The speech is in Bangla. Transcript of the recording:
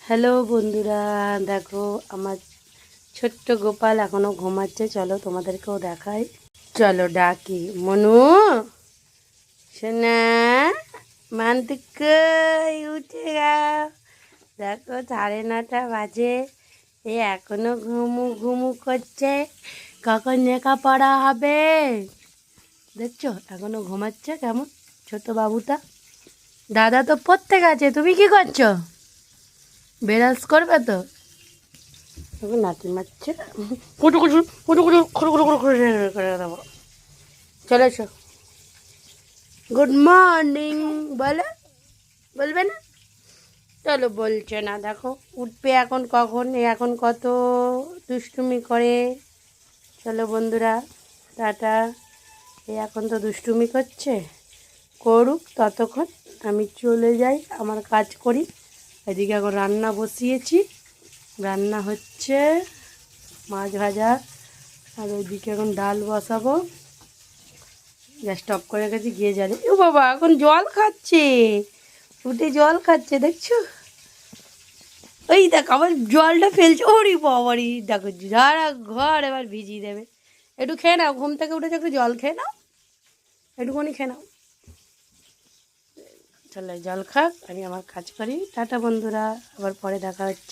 হ্যালো বন্ধুরা, দেখো আমার ছোট্ট গোপাল এখনো ঘুমাচ্ছে। চলো তোমাদেরকেও দেখাই। চলো ডাকি, মনু সোনা, মান্তিক উঠে গাও। দেখো 9:30 বাজে, এ এখনো ঘুমু ঘুমু করছে। কখন লেখাপড়া হবে দেখছো? এখনো ঘুমাচ্ছে কেমন ছোট বাবুটা। দাদা তো পড়তে গেছে, তুমি কি করছো? বেরাস করবে তো? তখন নাতি মারছে, কুটু কুটু কুটু কুটু খুড়ু খুড়ু খুড়ু খুড়ু করে দেবো। চলে এসো, গুড মর্নিং বলো, বলবে না? চলো, বলছে না। দেখো উঠবে এখন কখন, এখন কত দুষ্টুমি করে। চলো বন্ধুরা, টাটা। এখন তো দুষ্টুমি করছে, করুক, ততক্ষণ আমি চলে যাই, আমার কাজ করি। এদিকে এখন রান্না বসিয়েছি, রান্না হচ্ছে মাছ ভাজা, আর ওইদিকে এখন ডাল বসাবো। গ্যাসটা অফ করে গেছি, গিয়ে জানি ও বাবা এখন জল খাচ্ছে, উঠে জল খাচ্ছে দেখছো? ওই দেখ আবার জলটা ফেলছে, ওরে বাবারি, দেখো সারা ঘর এবার ভিজিয়ে দেবে। একটু খেয়ে নাও, ঘুম থেকে উঠেছে, একটু জল খেয়ে নাও, একটুখানি খেয়ে নাও। চলে জল খাক, আমি আমার কাজ করি। টাটা বন্ধুরা, আবার পরে দেখা হচ্ছে।